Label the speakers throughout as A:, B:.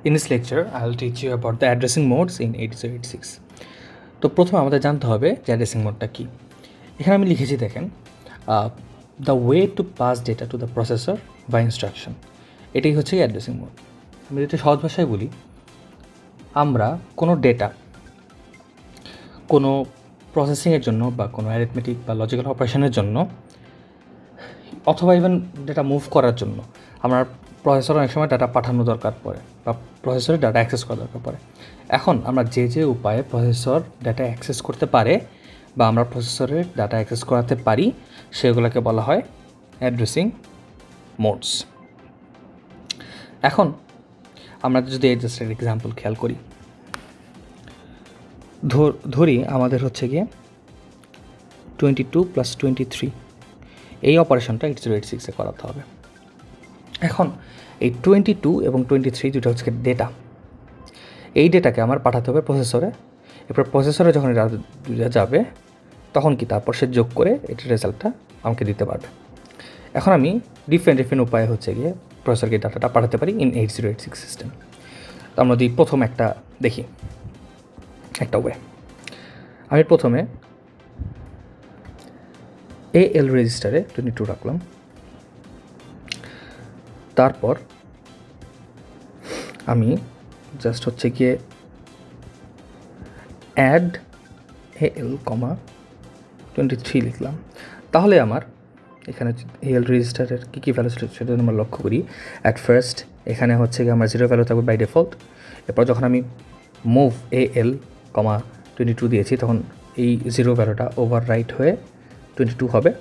A: In this lecture, I will teach you about the addressing modes in 8086. তো প্রথমে আমাদের জানতে হবে যে অ্যাড্রেসিং মোডটা কী। এখানে আমি লিখেছি দেখেন, the way to pass data to the processor বা ইনস্ট্রাকশন, এটাই হচ্ছে অ্যাড্রেসিং মোড। আমি যদি সহজ ভাষায় বলি, আমরা কোনো ডেটা কোনো প্রসেসিংয়ের জন্য বা কোনো অ্যারিথমেটিক বা লজিক্যাল অপারেশনের জন্য অথবা ইভেন ডেটা মুভ করার জন্য আমরা প্রসেসর অনেক সময় ডাটা পাঠানো দরকার পড়ে বা প্রসেসরে ডাটা অ্যাক্সেস করা দরকার পড়ে। এখন আমরা যে উপায়ে প্রসেসর ডাটা অ্যাক্সেস করতে পারে বা আমরা প্রসেসরের ডাটা অ্যাক্সেস করাতে পারি সেগুলোকে বলা হয় অ্যাড্রেসিং মোডস। এখন আমরা যদি জাস্ট একটা এক্সাম্পল খেয়াল করি, ধরি আমাদের হচ্ছে গিয়ে 22 + 23 এই অপারেশনটা 8086-এ করাতে হবে। এখন এই 22 এবং 23 দুটো হচ্ছে ডেটা। এই ডেটাকে আমার পাঠাতে হবে প্রসেসরে। এরপর প্রসেসরে যখন এটা যাবে তখন কি তারপর সে যোগ করে এটার রেজাল্টটা আমাকে দিতে পারবে। এখন আমি ডিফারেন্ট উপায়ে হচ্ছে গিয়ে প্রসেসরকে ডাটাটা পাঠাতে পারি ইন 8086 সিস্টেম। তো আমরা যদি প্রথম একটা দেখি, একটা ওয়ে, আমি প্রথমে AL রেজিস্টারে 22 রাখলাম। তারপর আমি জাস্ট হচ্ছে গিয়ে অ্যাড AL, 23 লিখলাম। তাহলে আমার এখানে AL রেজিস্টারের কী ভ্যালু ছিল সেটা আমরা লক্ষ্য করি। অ্যাট ফার্স্ট এখানে হচ্ছে গিয়ে আমার 0 ভ্যালু থাকবে বাই ডিফল্ট। এরপর যখন আমি মুভ AL, 22 দিয়েছি তখন এই 0 ভ্যালুটা ওভার রাইট হয়ে 22 হবে।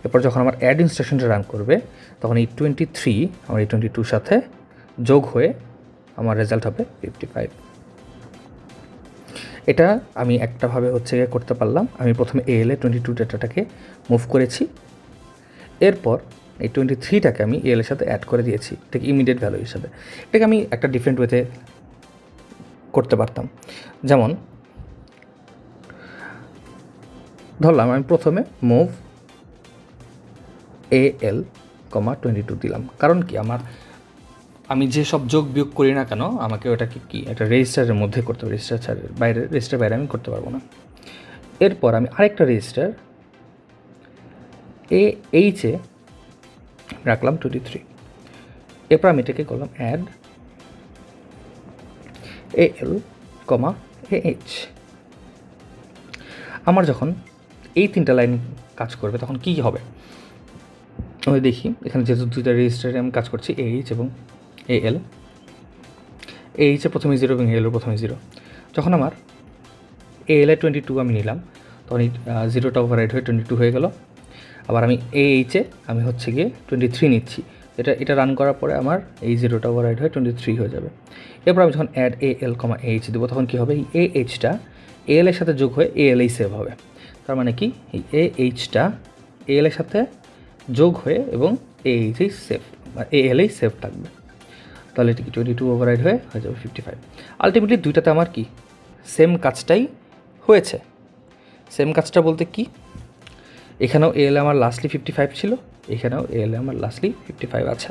A: এরপর যখন আমার অ্যাড ইনস্ট্রাকশনটা রান করবে তখন এই 23 আমার এই 22 সাথে যোগ হয়ে আমার রেজাল্ট হবে 55। এটা আমি একটাভাবে হচ্ছে গিয়ে করতে পারলাম। আমি প্রথমে AL-এ 22 ডেটাটাকে মুভ করেছি, এরপর এই 23টাকে আমি AL-এর সাথে অ্যাড করে দিয়েছি, এটাকে ইমিডিয়েট ভ্যালু হিসাবে। এটাকে আমি একটা ডিফারেন্ট ওয়েতে করতে পারতাম। যেমন ধরলাম আমি প্রথমে মুভ AL, 22 দিলাম। কারণ কি, আমি যে সব যোগ বিয়োগ করি না কেন আমাকে ওটাকে কি একটা রেজিস্টারের মধ্যে করতে হবে, রেজিস্টার বাইরে আমি করতে পারবো না। এরপর আমি আরেকটা রেজিস্টার AH-এ রাখলাম 23। এরপর আমি এটাকে করলাম অ্যাড AL, AH। আমার যখন এই 3টা লাইন কাজ করবে তখন কী হবে আমি দেখি। এখানে যেহেতু 2টা রেজিস্টারে আমি কাজ করছি, AH এবং AL। AH-এ প্রথমে 0 এবং AL-এর প্রথমে 0। যখন আমার AL-এ 22 আমি নিলাম তখন এই 0টা ওভাররাইড হয়ে 22 হয়ে গেল। আবার আমি AH-এ আমি হচ্ছে গিয়ে 23 নিচ্ছি, এটা রান করার পরে আমার এই 0টা ওভাররাইড হয়ে 23 হয়ে যাবে। এরপর আমি যখন অ্যাড AL, AH দেবো তখন কী হবে, এই AH-টা AL-এর সাথে যোগ হয়ে AL-এই সেভ হবে। তার মানে কি, এই AH-টা AL-এর সাথে যোগ হয়ে এবং AH-এই সেভ বা AL-এই সেভ থাকবে। তাহলে এটি কি 22 ওভাররাইড হয়ে যাবে 55। আলটিমেটলি দুইটাতে আমার কি সেম কাজটাই হয়েছে। সেম কাজটা বলতে কি, এখানেও AL আমার লাস্টলি 55 ছিল, এখানেও AL আমার লাস্টলি 55 আছে।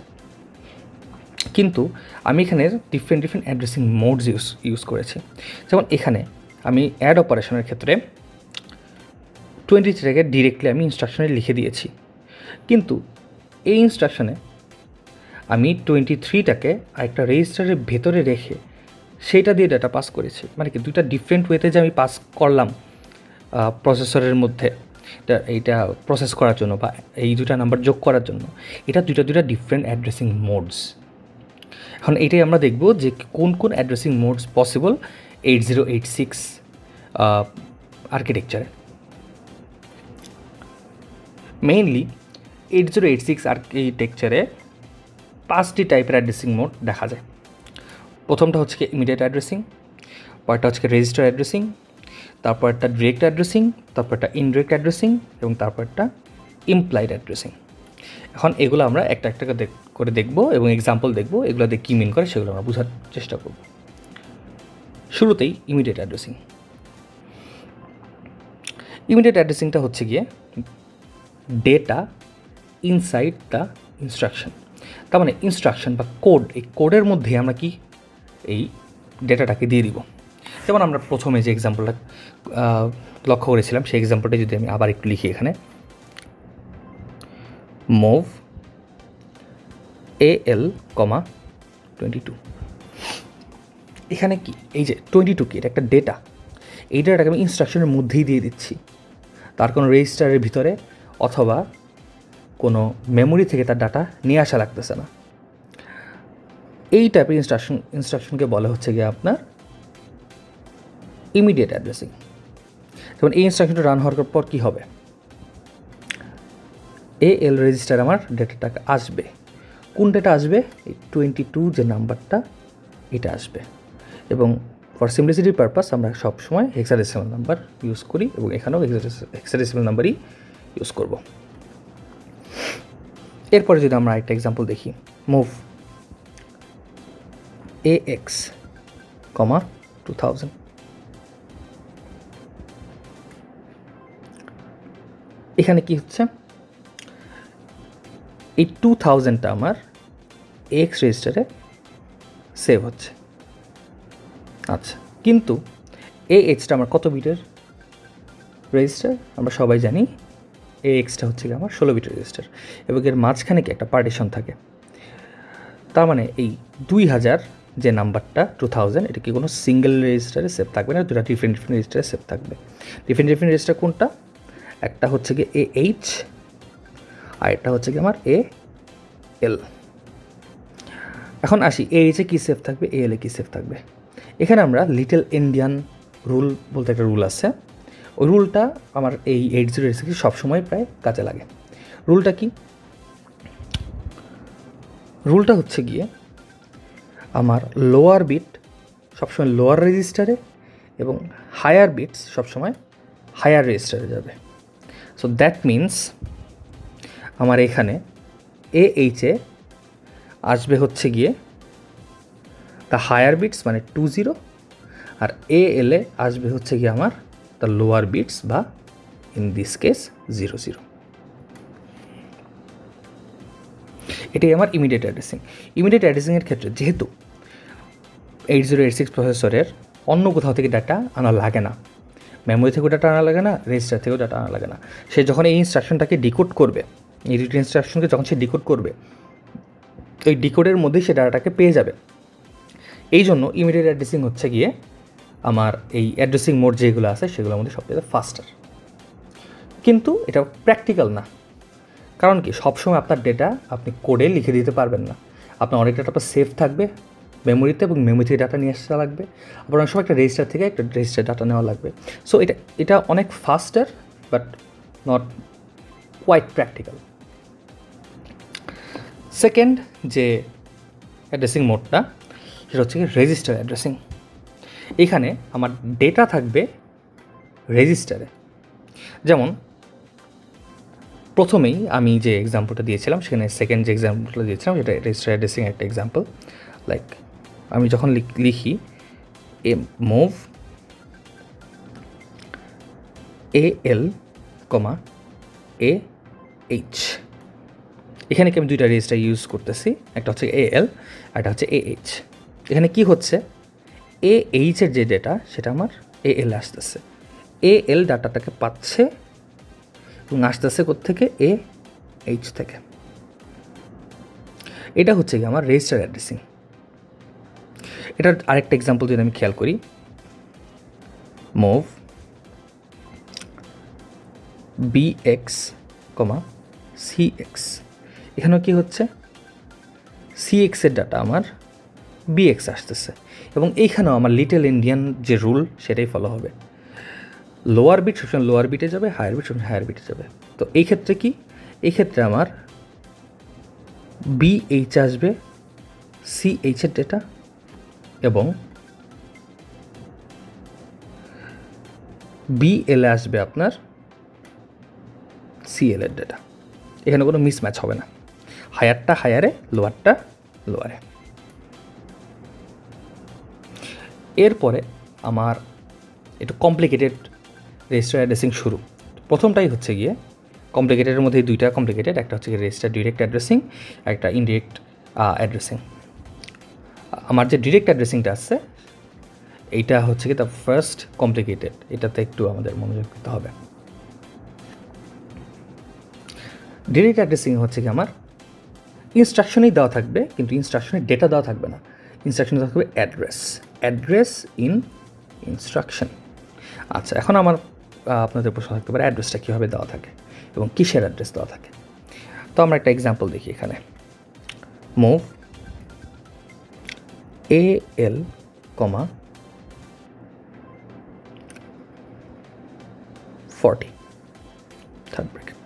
A: কিন্তু আমি এখানে ডিফারেন্ট অ্যাড্রেসিং মোডস ইউজ করেছি। যেমন এখানে আমি অ্যাড অপারেশনের ক্ষেত্রে 23টাকে ডিরেক্টলি আমি ইনস্ট্রাকশনে লিখে দিয়েছি, কিন্তু এই ইনস্ট্রাকশনে আমি 23টাকে আরেকটা রেজিস্টারের ভেতরে রেখে সেইটা দিয়ে ডাটা পাস করেছি। মানে কি, দুইটা ডিফারেন্ট ওয়েতে যে আমি পাস করলাম প্রসেসরের মধ্যে এইটা প্রসেস করার জন্য বা এই দুটা নাম্বার যোগ করার জন্য, এটা দুইটা ডিফারেন্ট অ্যাড্রেসিং মোডস। এখন এইটাই আমরা দেখব যে কোন অ্যাড্রেসিং মোডস পসিবল 8086 আর্কিটেকচারে। মেইনলি 8086 আর্কিটেকচারে 5টি টাইপের অ্যাড্রেসিং মোড দেখা যায়। প্রথমটা হচ্ছে কি ইমিডিয়েট অ্যাড্রেসিং, পরেরটা হচ্ছে অ্যাড্রেসিং, তারপর একটা ডিরেক্ট অ্যাড্রেসিং, তারপর একটা ইনডিরেক্ট অ্যাড্রেসিং এবং তারপর একটা ইমপ্লাইড অ্যাড্রেসিং। এখন এগুলো আমরা একটা করে দেখব এবং এক্সাম্পল দেখব, এগুলো দিয়ে কী মিন করে সেগুলো আমরা বোঝার চেষ্টা করব। শুরুতেই ইমিডিয়েট অ্যাড্রেসিং। ইমিডিয়েট অ্যাড্রেসিংটা হচ্ছে গিয়ে ডেটা ইনসাইড দ্য ইনস্ট্রাকশন। তার মানে ইনস্ট্রাকশন বা কোড, এই কোডের মধ্যে আমরা কি এই ডেটাটাকে দিয়ে দিব। যেমন আমরা প্রথমে যে এক্সাম্পলটা লক্ষ্য করেছিলাম সেই এক্সাম্পলটা যদি আমি আবার একটু লিখি এখানে, মুভ AL, 22। এখানে কি এই যে 22 কি, এটা একটা ডেটা। এই ডেটাটাকে আমি ইনস্ট্রাকশনের মধ্যেই দিয়ে দিচ্ছি, তার কোনো রেজিস্টারের ভিতরে অথবা কোনো মেমোরি থেকে তার ডাটা নিয়ে আসা লাগতেছে না। এই টাইপের ইনস্ট্রাকশনকে বলা হচ্ছে গিয়ে আপনার ইমিডিয়েট অ্যাড্রেসিং। যেমন এই ইনস্ট্রাকশনটা রান হওয়ার পর কী হবে, AL রেজিস্টার আমার ডেটাটাকে আসবে। কোন ডেটা আসবে? এই 22 যে নাম্বারটা, এটা আসবে। এবং ফর সিম্পলিসিটির পারপাস আমরা সবসময় হেক্সাডেসিমাল নাম্বার ইউজ করি, এবং এখানেও হেক্সাডেসিমাল নাম্বারই ইউজ করব। এরপরে যদি আমরা একটা এক্সাম্পল দেখি, মুভ AX, 2000। এখানে কি হচ্ছে, এই 2000টা আমার AX রেজিস্টারে সেভ হচ্ছে। আচ্ছা, কিন্তু AXটা আমার কত বিটের রেজিস্টার? আমরা সবাই জানি AXটা হচ্ছে কি আমার 16 বিটের রেজিস্টার, এবং এর মাঝখানে কি একটা পার্টিশন থাকে। তার মানে এই 2000 যে নাম্বারটা 2000, এটা কি কোনো সিঙ্গেল রেজিস্টারে সেভ থাকবে না, দুটা ডিফারেন্ট রেজিস্টারে সেভ থাকবে। ডিফারেন্ট রেজিস্টার কোনটা? একটা হচ্ছে কি AH, আর একটা হচ্ছে কি আমার AL। এখন আসি AH এ কী সেভ থাকবে, AL এ কী সেভ থাকবে। এখানে আমরা লিটল ইন্ডিয়ান রুল বলতে একটা রুল আছে, ওই রুলটা আমার এই 8086 সবসময় প্রায় কাজে লাগে। রুলটা কি? রুলটা হচ্ছে গিয়ে আমার লোয়ার বিট সবসময় লোয়ার রেজিস্টারে এবং হায়ার বিটস সবসময় হায়ার রেজিস্টারে যাবে। সো দ্যাট মিনস আমার এখানে AH এ আসবে হচ্ছে গিয়ে দ্য হায়ার বিটস মানে 20, আর AL এ আসবে হচ্ছে গিয়ে আমার দ্য লোয়ার বিটস বা ইন দিস কেস 00। এটাই আমার ইমিডিয়েট অ্যাড্রেসিং। ইমিডিয়েট অ্যাড্রেসিংয়ের ক্ষেত্রে যেহেতু 8086 প্রসেসরের অন্য কোথাও থেকে ডাটা আনা লাগে না, মেমোরি থেকেও ডাটা আনা লাগে না, রেজিস্টার থেকেও ডাটা আনা লাগে না, সে যখন এই ইনস্ট্রাকশনটাকে ডিকোড করবে, এই দুটি ইনস্ট্রাকশনকে যখন সে ডিকোড করবে, ওই ডিকোডের মধ্যেই সে ডাটাটাকে পেয়ে যাবে। এই জন্য ইমিডিয়েট অ্যাড্রেসিং হচ্ছে গিয়ে আমার এই অ্যাড্রেসিং মোড যেগুলো আছে সেগুলোর মধ্যে সবচেয়ে ফাস্টার। কিন্তু এটা প্র্যাকটিক্যাল না, কারণ কি সবসময় আপনার ডেটা আপনি কোডে লিখে দিতে পারবেন না। আপনার অনেক ডাটা সেভ থাকবে মেমোরিতে, এবং মেমোরি থেকে ডাটা নিয়ে আসতে লাগবে। আবার অনেক সময় একটা রেজিস্টার থেকে একটা রেজিস্টার ডাটা নেওয়া লাগবে। সো এটা অনেক faster, but not quite practical. Second যে অ্যাড্রেসিং মোডটা, সেটা হচ্ছে কি রেজিস্টার অ্যাড্রেসিং। এখানে আমার ডেটা থাকবে রেজিস্টারে। যেমন প্রথমেই আমি যে এক্সাম্পলটা দিয়েছিলাম, সেখানে সেকেন্ড যে এক্সাম্পলটা দিয়েছিলাম সেটা রেজিস্টার অ্যাড্রেসিং একটা এক্সাম্পল। লাইক আমি যখন লিখি মুভ AL, AH, এখানে কি আমি দুইটা রেজিস্টার ইউজ করতেছি, একটা হচ্ছে AL আর একটা হচ্ছে AH। এখানে কি হচ্ছে, AH এর যে ডেটা সেটা আমার AL আসতেছে, AL ডাটাটাকে পাচ্ছে এবং আসতেছে কোত্থেকে, AH থেকে। এটা হচ্ছে কি আমার রেজিস্টার অ্যাড্রেসিং। এটার আরেকটা এক্সাম্পল যদি আমি খেয়াল করি, মুভ BX, CX। এখানেও কি হচ্ছে, CX এর ডাটা আমার BX আসতেছে, এবং এইখানেও আমার লিটল ইন্ডিয়ান যে রুল সেটাই ফলো হবে। লোয়ার বিট সবসময় লোয়ার বিটে যাবে, হায়ার বিট সবসময় হায়ার বিটে যাবে। তো এই ক্ষেত্রে কি, এই ক্ষেত্রে আমার BH আসবে CH এর ডেটা, এবং BL আসবে আপনার CL এর ডেটা। এখানে কোনো মিসম্যাচ হবে না, হায়ারটা হায়ারে, লোয়ারটা লোয়ারে। এরপরে আমার একটু কমপ্লিকেটেড রেজিস্টার অ্যাড্রেসিং শুরু। প্রথমটাই হচ্ছে গিয়ে কমপ্লিকেটেডের মধ্যে দুইটা কমপ্লিকেটেড, একটা হচ্ছে গিয়ে রেজিস্টার ডিরেক্ট অ্যাড্রেসিং, একটা ইনডিরেক্ট অ্যাড্রেসিং। আমার যে ডিরেক্ট অ্যাড্রেসিংটা আছে এইটা হচ্ছে কি দ্য ফার্স্ট কমপ্লিকেটেড, এটাতে একটু আমাদের মনোযোগ দিতে হবে। ডিরেক্ট অ্যাড্রেসিং হচ্ছে কি আমার ইনস্ট্রাকশনেই দেওয়া থাকবে, কিন্তু ইনস্ট্রাকশনের ডেটা দেওয়া থাকবে না। ইনস্ট্রাকশনে দেওয়া থাকবে অ্যাড্রেস ইন ইনস্ট্রাকশন। আচ্ছা, এখন আমার আপনাদের প্রশ্ন থাকতে পারে অ্যাড্রেসটা কীভাবে দেওয়া থাকে এবং কিসের অ্যাড্রেস দেওয়া থাকে। তো আমরা একটা এক্সাম্পল দেখি এখানে। Move AL, $40 third bracket.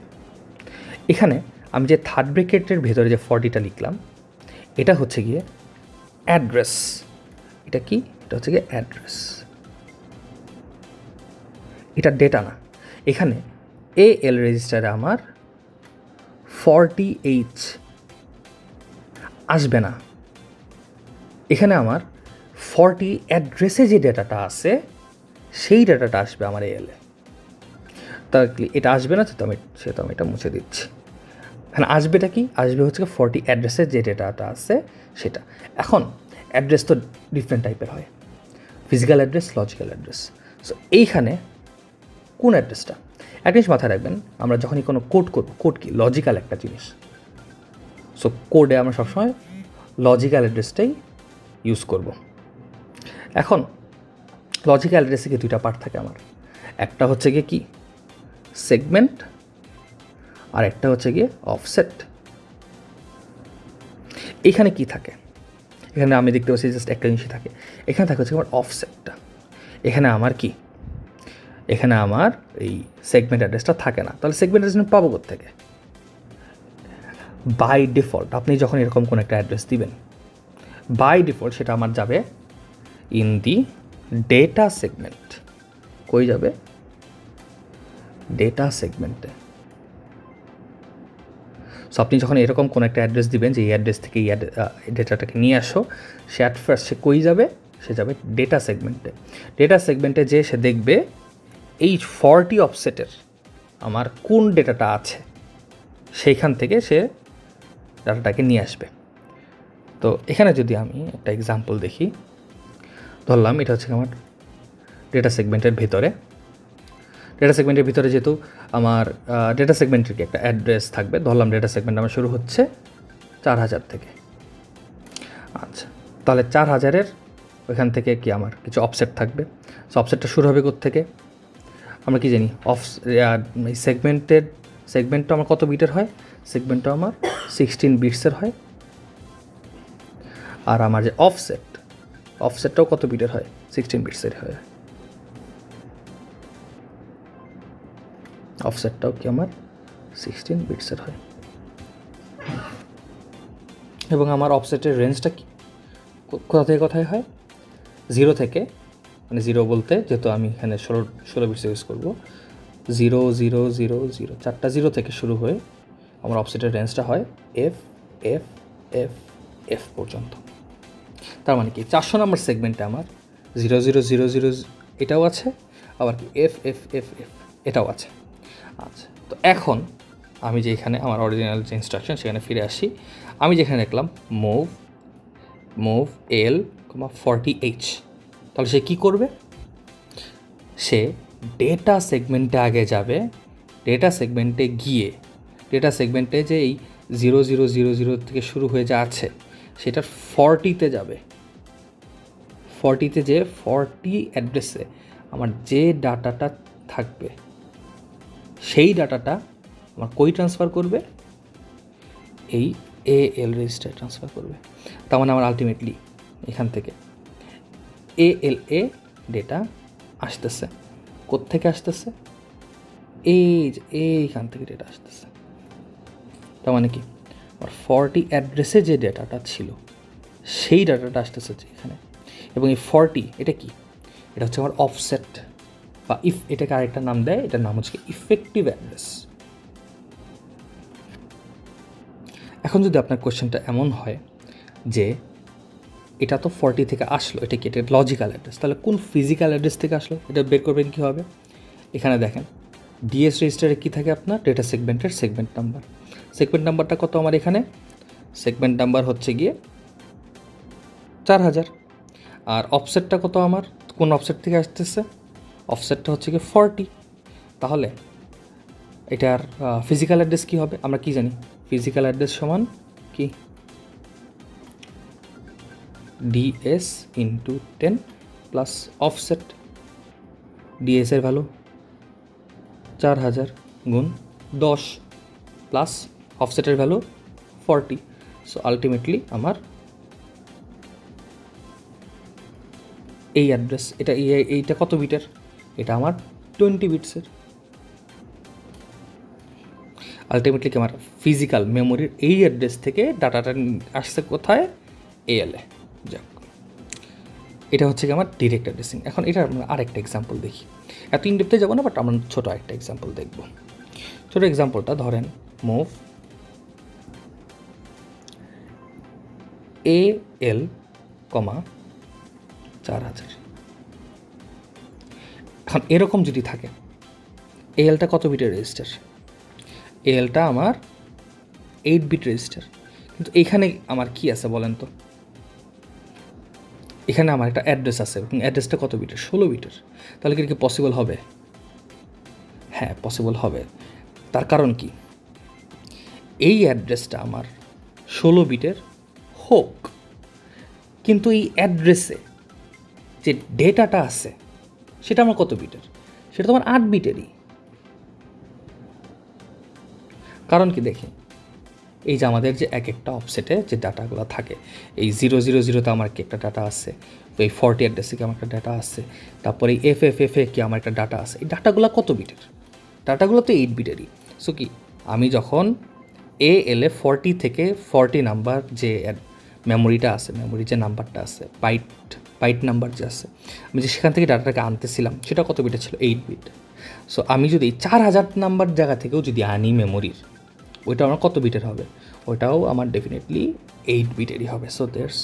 A: এখানে আমি যে থার্ড ব্র্যাকেটের ভেতরে যে 40টা লিখলাম এটা হচ্ছে গিয়ে অ্যাড্রেস। এটা কি? এটা হচ্ছে গিয়ে অ্যাড্রেস, এটা ডেটা না। এখানে AL রেজিস্টারে আমার 40H আসবে না, এখানে আমার 40 অ্যাড্রেসে যে ডেটাটা আছে সেই ডেটাটা আসবে আমার AL-এ। তাহলে এটা আসবে না, সেটা আমি এটা মুছে দিচ্ছি। এখানে আসবেটা কি? আসবে হচ্ছে 40 অ্যাড্রেসের যে ডেটাটা আছে সেটা। এখন অ্যাড্রেস তো ডিফারেন্ট টাইপের হয়, physical address, logical address. So এইখানে কোন অ্যাড্রেসটা, একটা জিনিস মাথায় রাখবেন, আমরা যখনই কোনো কোড করব, কোড কি? লজিক্যাল একটা জিনিস। সো কোডে আমরা সবসময় লজিক্যাল অ্যাড্রেসটাই ইউজ করব। এখন লজিক্যাল অ্যাড্রেসে গিয়ে দুইটা পার্ট থাকে আমার, একটা হচ্ছে গিয়ে কি সেগমেন্ট, আর একটা হচ্ছে গিয়ে অফসেট। এখানে কি থাকে? এখানে আমি দেখতে পাচ্ছি জাস্ট একটা জিনিসই থাকে, এখানে থাকে হচ্ছে আমার অফসেটটা। এখানে আমার কি, এখানে আমার এই সেগমেন্ট অ্যাড্রেসটা থাকে না। তাহলে সেগমেন্ট অ্যাড্রেস পাবো কোত্থেকে? বাই ডিফল্ট আপনি যখন এরকম কোনো একটা অ্যাড্রেস দিবেন, বাই ডিফল্ট সেটা আমার যাবে ইন দি ডেটা সেগমেন্ট। কই যাবে? ডেটা সেগমেন্টে। সো আপনি যখন এরকম কোনো একটা অ্যাড্রেস দিবেন যে এই অ্যাড্রেস থেকে এই ডেটাটাকে নিয়ে আসো, সে অ্যাট ফার্স্ট সে কই যাবে? সে যাবে ডেটা সেগমেন্টে। ডেটা সেগমেন্টে যে সে দেখবে এই 40 অফসেটের আমার কোন ডেটাটা আছে, সেইখান থেকে সে ডাটাটাকে নিয়ে আসবে। তো এখানে যদি আমি একটা এক্সাম্পল দেখি, ধরলাম এটা হচ্ছে আমার ডেটা সেগমেন্টের ভেতরে। ডেটা সেগমেন্টের ভিতরে যেহেতু আমার ডেটা সেগমেন্টের কি একটা অ্যাড্রেস থাকবে, ধরলাম ডেটা সেগমেন্ট আমার শুরু হচ্ছে 4000 থেকে। আচ্ছা, তাহলে 4000-এর ওইখান থেকে কি আমার কিছু অফসেট থাকবে। সো অফসেটটা শুরু হবে কোত্থেকে? আমরা কি জানি সেগমেন্টটা আমার কত বিটের হয়? সেগমেন্টটা আমার 16 বিটসের হয়। আর আমার যে অফসেটটাও কত বিটের হয়? 16 বিটসের হয়। অফসেটটাও কি আমার 16 বিটসের হয়। এবং আমার অফসেটের রেঞ্জটা কি কোথা থেকে কোথায় হয়? 0 থেকে, মানে 0 বলতে যেহেতু আমি এখানে 16 বিটস ইউজ করবো, 0 0 0 0 চারটা 0 থেকে শুরু হয়ে আমার অফসেটের রেঞ্জটা হয় F F F F পর্যন্ত। তার মানে কি 400 নম্বর সেগমেন্টে আমার 0 0 0 0 এটাও আছে, আবার কি F F F F এটাও আছে। আচ্ছা, তো এখন আমি যে এখানে আমার অরিজিনাল যে ইনস্ট্রাকশন সেখানে ফিরে আসি। আমি যেখানে দেখলাম মুভ L, 40H, তাহলে সে কী করবে? সে ডেটা সেগমেন্টে আগে যাবে। ডেটা সেগমেন্টে গিয়ে ডেটা সেগমেন্টে যে এই 0 0 0 0 থেকে শুরু হয়ে যা আছে সেটার 40-তে যাবে। 40-তে যে 40 অ্যাড্রেসে আমার যে ডাটাটা থাকবে সেই ডাটাটা আমার কই ট্রান্সফার করবে? এই AL রেজিস্টারে ট্রান্সফার করবে। তার মানে আমার আলটিমেটলি এখান থেকে ALA ডেটা আসতেছে। কোত্থেকে আসতেছে? এইখান থেকে ডেটা আসতেছে। তার মানে কি আমার 40 অ্যাড্রেসে যে ডেটাটা ছিল সেই ডাটাটা আসতেছে এখানে। এবং এই 40 এটা কি? এটা হচ্ছে আমার অফসেট, বা এটাকে আরেকটা নাম দেয়, এটার নাম হচ্ছে ইফেক্টিভ অ্যাড্রেস। এখন যদি আপনার কোয়েশ্চেনটা এমন হয় যে এটা তো 40 থেকে আসলো, এটা কি এটা লজিক্যাল অ্যাড্রেস, তাহলে কোন ফিজিক্যাল অ্যাড্রেস থেকে আসলো এটা বের করবেন কী হবে? এখানে দেখেন ডিএস রেজিস্টারে কী থাকে আপনার? ডেটা সেগমেন্টের সেগমেন্ট নাম্বার। সেগমেন্ট নাম্বারটা কত আমার এখানে? সেগমেন্ট নাম্বার হচ্ছে গিয়ে 4000। আর অফসেটটা কত আমার, কোন অফসেট থেকে আসতেছে, অফসেটটা হচ্ছে কি 40। তাহলে এটার ফিজিক্যাল অ্যাড্রেস কী হবে, আমরা কি জানি, ফিজিক্যাল অ্যাড্রেস সমান কি ডিএস ইন্টু 10 প্লাস অফসেট, ডিএসের ভ্যালু 4000 গুণ 10 প্লাস অফসেটের ভ্যালু 40। সো আলটিমেটলি আমার এই অ্যাড্রেস, এইটা কত বিটের, এটা আমার 20 বিটসের। আলটিমেটলি কি আমার ফিজিক্যাল মেমোরির এই অ্যাড্রেস থেকে ডাটাটা আসছে কোথায়, এএলএ। যাক, এটা হচ্ছে কি আমার ডিরেক্ট অ্যাড্রেসিং। এখন এটা আমরা আরেকটা এক্সাম্পল দেখি, এত ইনডেপথে যাবো না, বাট আমরা ছোটো একটা এক্সাম্পল দেখব। ছোটো এক্সাম্পলটা ধরেন মুভ AL, 4000। এখন এরকম যদি থাকে, ALটা কত বিটের রেজিস্টার, ALটা আমার 8 বিট রেজিস্টার, কিন্তু এখানে আমার কি আছে বলেন তো, এখানে আমার একটা অ্যাড্রেস আছে এবং অ্যাড্রেসটা কত বিটের, 16 বিটের। তাহলে কি পসিবল হবে? হ্যাঁ, পসিবল হবে। তার কারণ কি, এই অ্যাড্রেসটা আমার 16 বিটের হোক, কিন্তু এই অ্যাড্রেসে যে ডেটাটা আছে সেটা আমার কত বিটের, সেটা তো আমার 8 বিটেরই। কারণ কি দেখি, এই যে আমাদের যে এক একটা অফসেটে যে ডাটাগুলো থাকে, এই 000-তে আমার কি একটা ডাটা আছে, এই 40 অ্যাড্রেসে কি আমার একটা ডাটা আছে, তারপরে এই FFF-এ কি আমার একটা ডাটা আছে। এই ডাটাগুলো কত বিটের, ডাটাগুলো তো 8 বিটেরই। সো কি আমি যখন ALএ 40 থেকে 40 নাম্বার যে মেমোরিটা আছে, মেমোরি যে নাম্বারটা আছে, বাইট নাম্বার যে আছে, আমি যে সেখান থেকে ডাটাটাকে আনতেছিলাম সেটা কত বিটের ছিল, 8 বিট। সো আমি যদি 4000 নাম্বার জায়গা থেকেও যদি আনি মেমোরির, ওইটা আমার কত বিটের হবে, ওইটাও আমার ডেফিনেটলি 8 বিটেরই হবে। So there's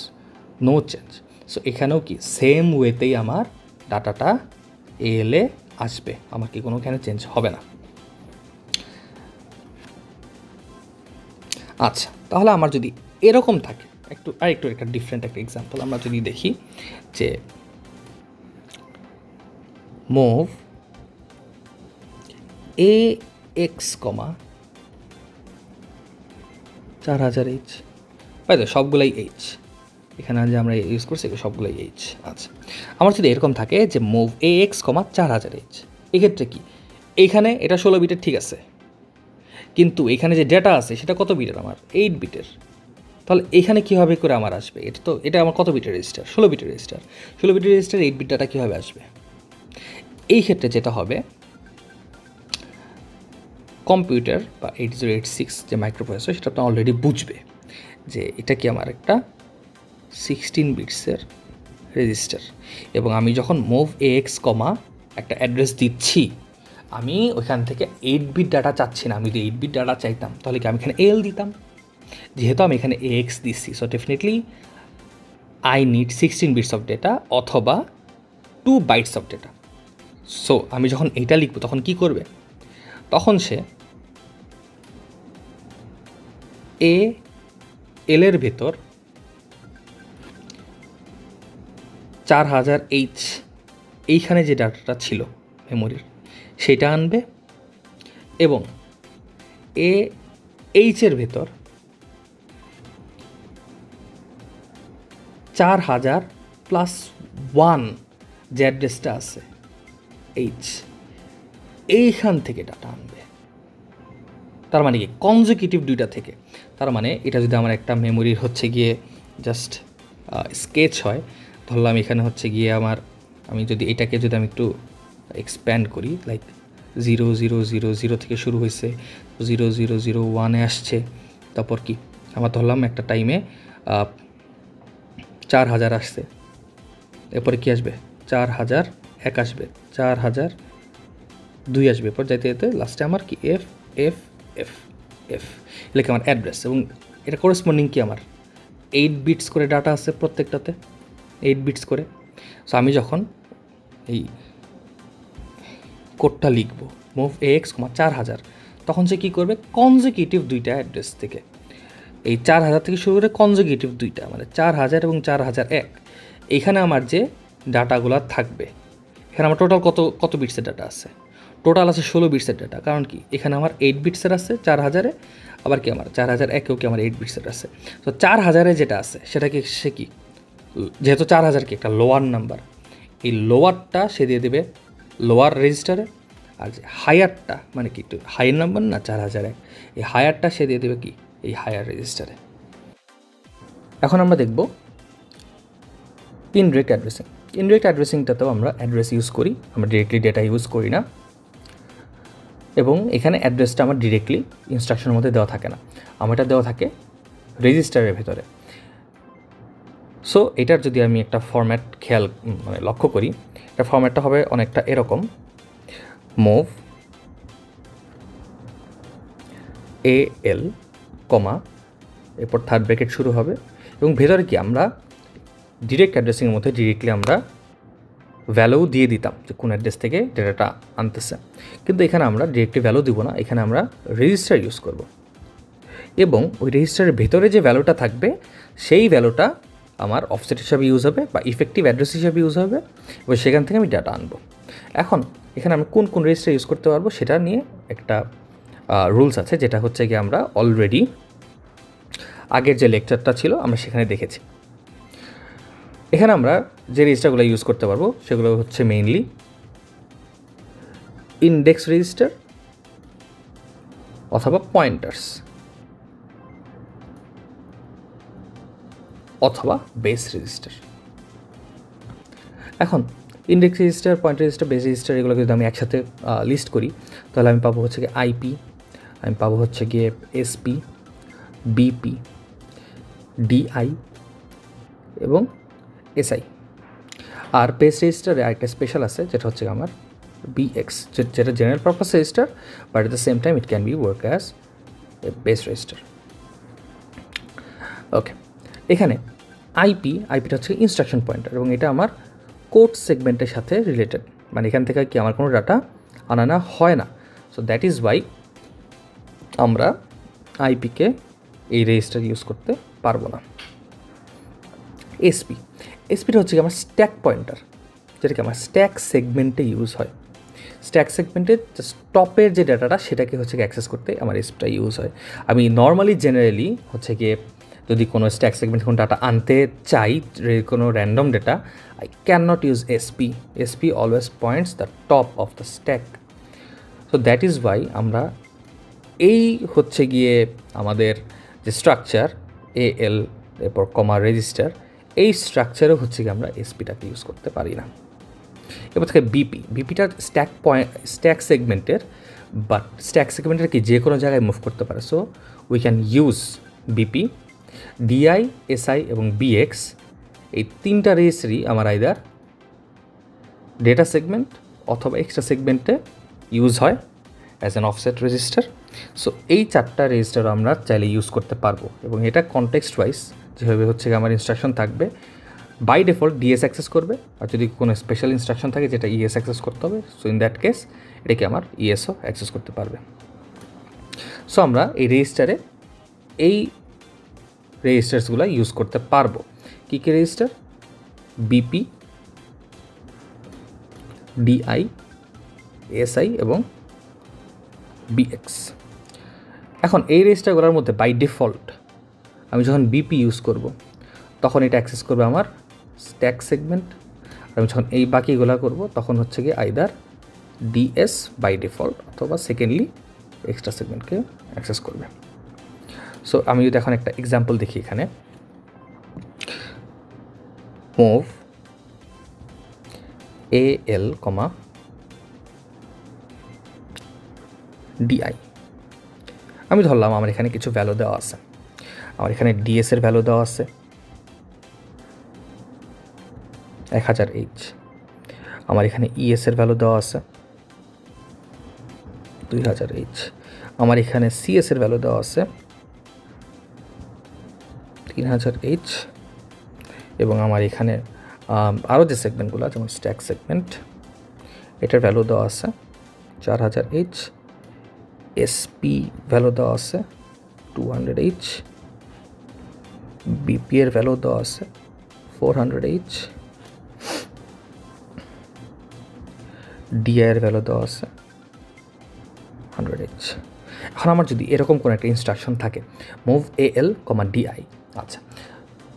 A: no change. So এখানেও কি সেম ওয়েতেই আমার ডাটাটা ALএ আসবে, আমার কি কোনোখানে চেঞ্জ হবে না। আচ্ছা, তাহলে আমার যদি এরকম থাকে, আরেকটু একটা ডিফারেন্ট একটা এক্সাম্পল আমরা যদি দেখি, যে মুভ AX, 4000H, তাই তো সবগুলাই H, এখানে যে আমরা ইউজ করছি সবগুলাই H। আচ্ছা, আমার যদি এরকম থাকে যে মুভ AX, 4000H, এক্ষেত্রে কি এইখানে এটা 16 বিটের ঠিক আছে, কিন্তু এখানে যে ডেটা আছে সেটা কত বিটের, আমার 8 বিটের। তাহলে এখানে কীভাবে করে আমার আসবে, এটা আমার কত বিটের রেজিস্টার, 16 বিটের রেজিস্টার, 16 বিটের রেজিস্টার 8 বিট ডাটা কীভাবে আসবে। এই ক্ষেত্রে যেটা হবে, কম্পিউটার বা 8086 যে মাইক্রোপ্রসেসর, সেটা তো অলরেডি বুঝবে যে এটা কি আমার একটা 16 বিটসের রেজিস্টার, এবং আমি যখন মুভ AX, একটা অ্যাড্রেস দিচ্ছি, আমি ওইখান থেকে 8 বিট ডাটা চাচ্ছি না। আমি যদি 8 বিট ডাটা চাইতাম তাহলে কি আমি এখানে AL দিতাম, যেহেতু আমি এখানে AX দিচ্ছি, so definitely I need 16 bits of data অথবা 2 বাইটস অফ ডেটা। সো আমি যখন এইটা লিখব তখন কি করবে, তখন সে AL-এর ভেতর 4000H, এইখানে যে ডাটাটা ছিল মেমোরির সেটা আনবে, এবং AH-এর ভেতর 4000+1 যে অ্যাড্রেসটা আছে H, এইখান থেকে ডাটা আনবে। তার মানে কি কনজিকিউটিভ দুইটা থেকে, তার মানে এটা যদি আমার একটা মেমোরির হচ্ছে গিয়ে জাস্ট স্কেচ হয়, ধরলাম এখানে হচ্ছে গিয়ে আমি যদি এটাকে যদি আমি একটু এক্সপ্যান্ড করি, লাইক 0000 থেকে শুরু হয়েছে, 0001-এ আসছে, তারপর কি আমার ধরলাম একটা টাইমে 4000 আসছে, এরপরে কি আসবে 4001 আসবে, 4002 আসবে, এরপর যাইতে যেতে লাস্টে আমার কি FFF এলাকা আমার অ্যাড্রেস, এবং এটা করেসপন্ডিং কি আমার 8 বিটস করে ডাটা আছে প্রত্যেকটাতে, 8 বিটস করে। সো আমি যখন এই কোডটা লিখব মুভ AX, 4000, তখন সে কী করবে, কনজিকিউটিভ দুইটা অ্যাড্রেস থেকে এই 4000 থেকে শুরু করে কনজিকিউটিভ দুইটা, মানে 4000 এবং 4001, এইখানে আমার যে ডাটাগুলো থাকবে, এখানে আমার টোটাল কত বিটসের ডাটা আছে? টোটাল আছে 16 বিটসের ডাটা। কারণ কি, এখানে আমার 8 বিটসের আছে 4000-এ, আবার কি আমার 4001-এও কি আমার 8 বিটসের আছে। তো 4000-এ যেটা আছে সেটা কি, সে কি, যেহেতু 4000 কি একটা লোয়ার নাম্বার, এই লোয়ারটা সে দিয়ে দেবে লোয়ার রেজিস্টারে, আর যে হায়ারটা মানে কি একটু হায়ার নাম্বার না 4001, এই হায়ারটা সে দিয়ে দেবে কি এই হায়ার রেজিস্টারে। এখন আমরা দেখব ইনডিরেক্ট অ্যাড্রেসিং। ইনডিরেক্ট অ্যাড্রেসিংটাতেও আমরা অ্যাড্রেস ইউজ করি, আমরা ডিরেক্টলি ডেটা ইউজ করি না, এবং এখানে অ্যাড্রেসটা আমার ডিরেক্টলি ইনস্ট্রাকশনের মধ্যে দেওয়া থাকে না, আমার এটা দেওয়া থাকে রেজিস্টারের ভেতরে। সো এটার যদি আমি একটা ফরম্যাট মানে লক্ষ্য করি, এটা ফরম্যাটটা হবে অনেকটা এরকম, মুভ AL কমা, এরপর থার্ড ব্র্যাকেট শুরু হবে, এবং ভেতরে কি আমরা ডিরেক্ট অ্যাড্রেসিংয়ের মধ্যে ডিরেক্টলি আমরা ভ্যালু দিয়ে দিতাম যে কোন অ্যাড্রেস থেকে ডেটাটা আনতেছে, কিন্তু এখানে আমরা ডিরেক্টলি ভ্যালু দিব না, এখানে আমরা রেজিস্টার ইউজ করব, এবং ওই রেজিস্টারের ভেতরে যে ভ্যালুটা থাকবে সেই ভ্যালুটা আমার অফসেট হিসাবে ইউজ হবে বা ইফেক্টিভ অ্যাড্রেস হিসাবে ইউজ হবে, এবং সেখান থেকে আমি ডাটা আনবো। এখন এখানে আমি কোন রেজিস্টার ইউজ করতে পারবো সেটা নিয়ে একটা রুলস আছে, যেটা হচ্ছে কি আমরা অলরেডি আগের যে লেকচারটা ছিল আমরা সেখানে দেখেছি। এখানে আমরা যে রেজিস্টারগুলো ইউজ করতে পারবো সেগুলো হচ্ছে মেইনলি ইন্ডেক্স রেজিস্টার অথবা পয়েন্টার্স অথবা বেস রেজিস্টার। এখন index register, pointer register, base register এগুলো যদি আমি একসাথে লিস্ট করি, তাহলে আমি পাবো হচ্ছে গিয়ে আইপি, আমি পাবো হচ্ছে গিয়ে এসপি, বিপি, ডিআই এবং এসআই। আর বেস রেজিস্টারে আরেকটা স্পেশাল আছে, যেটা হচ্ছে আমার বিএক্স, যেটা general purpose register, but at the same time it can be work as a base register. Okay, এখানে আইপিটা হচ্ছে ইনস্ট্রাকশন পয়েন্টার, এবং এটা আমার কোড সেগমেন্টের সাথে রিলেটেড, মানে এখান থেকে কি আমার কোনো ডাটা আনানো হয় না। সো দ্যাট ইজ ওয়াই আমরা আইপিকে এই রেজিস্টার ইউজ করতে পারবো না। এসপিটা হচ্ছে কি আমার স্ট্যাক পয়েন্টার, যেটাকে আমার স্ট্যাক সেগমেন্টে ইউজ হয়। স্ট্যাক সেগমেন্টের টপের যে ডাটাটা সেটাকে হচ্ছে অ্যাক্সেস করতে আমার এসপিটা ইউজ হয়। আমি নর্মালি জেনারেলি হচ্ছে গিয়ে যদি কোনো স্ট্যাক সেগমেন্ট কোনো ডাটা আনতে চাই, কোনো random data, I can not use SP always points the top of the stack. So that is Y আমরা এই হচ্ছে গিয়ে আমাদের যে স্ট্রাকচার এল এরপর কমা রেজিস্টার, এই স্ট্রাকচারেও হচ্ছে গিয়ে আমরা এসপিটাকে ইউজ করতে পারি না। এবার থেকে বিপিটা স্ট্যাক সেগমেন্টের, বাট স্ট্যাক সেগমেন্টের কি যে কোনো জায়গায় মুভ করতে পারে। So we can use BP, DI, SI এবং বিএক্স, এই তিনটা রেজিস্টারই আমার আইদার ডেটা সেগমেন্ট অথবা এক্সট্রা সেগমেন্টে ইউজ হয় as an offset register. So এই চারটা রেজিস্টার আমরা চাইলে ইউজ করতে পারবো, এবং এটা কনটেক্সট ওয়াইজ যেভাবে হচ্ছে আমার ইনস্ট্রাকশন থাকবে, বাই ডিফল্ট ডিএস অ্যাক্সেস করবে, আর যদি কোনো স্পেশাল ইনস্ট্রাকশন থাকে যেটা ইএস অ্যাক্সেস করতে হবে, সো ইন দ্যাট কেস এটাকে আমার ইএসও অ্যাক্সেস করতে পারবে। সো আমরা এই রেজিস্টারে এই রেজিস্টার্সগুলো ইউজ করতে পারবো। কী কী রেজিস্টার? বিপি, ডিআই, এসআই এবং বিএক্স। এখন এই রেজিস্টারগুলোর মধ্যে বাই ডিফল্ট আমি যখন বিপি ইউজ করব তখন এটা অ্যাক্সেস করবে আমার স্ট্যাক সেগমেন্ট, আর আমি যখন এই বাকিগুলো করব তখন হচ্ছে গিয়ে আইদার ডিএস বাই ডিফল্ট অথবা সেকেন্ডলি এক্সট্রা সেগমেন্টকে অ্যাক্সেস করবে। সো আমি যদি এখন একটা এক্সাম্পল দেখি, এখানে মুভ এল কমা ডিআই, আমি ধরলাম আমার এখানে কিছু ভ্যালু দেওয়া আছে, আমার এখানে ডিএসের ভ্যালু দেওয়া আছে 1000H, আমার এখানে ইএসের ভ্যালু দেওয়া আছে 2000H, আমার এখানে সিএসের ভ্যালু দেওয়া আছে 3000H, এবং আমার এখানে আরও যে সেগমেন্টগুলো যেমন স্ট্যাক সেগমেন্ট এটার ভ্যালু দেওয়া আছে 4000H, এসপি ভ্যালু দেওয়া আছে 200H, বিপি এর ভ্যালু দেওয়া আছে 400H, ডিআই এর ভ্যালু দেওয়া আছে 100H। এখন আমার যদি এরকম কোনো একটা ইনস্ট্রাকশন থাকে মুভ AL, DI, আচ্ছা,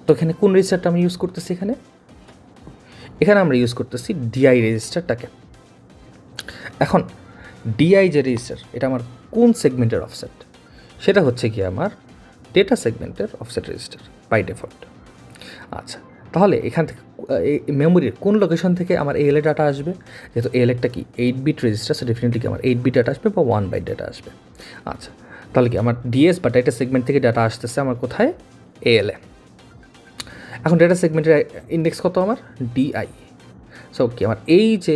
A: তো এখানে কোন রেজিস্টারটা আমি ইউজ করতেছি? এখানে আমরা ইউজ করতেছি ডিআই রেজিস্টারটাকে। এখন ডিআই যে রেজিস্টার, এটা আমার কোন সেগমেন্টের অফসেট? সেটা হচ্ছে কি আমার ডেটা সেগমেন্টের অফসেট রেজিস্টার বাই ডিফল্ট। আচ্ছা, তাহলে এখান থেকে মেমোরির কোন লোকেশন থেকে আমার এএলএ ডাটা আসবে? যেহেতু এএলএ একটা কি 8 বিট রেজিস্টার, সো ডেফিনেটলি কি আমার 8 বিট ডাটা আসবে বা 1 বাইট ডাটা আসবে। আচ্ছা, তাহলে কি আমার ডিএস বা ডেটা সেগমেন্ট থেকে ডাটা আসতেছে আমার কোথায়? এএলএ। এখন ডেটা সেগমেন্টের ইন্ডেক্স কত আমার? ডিআই। সো কি আমার এই যে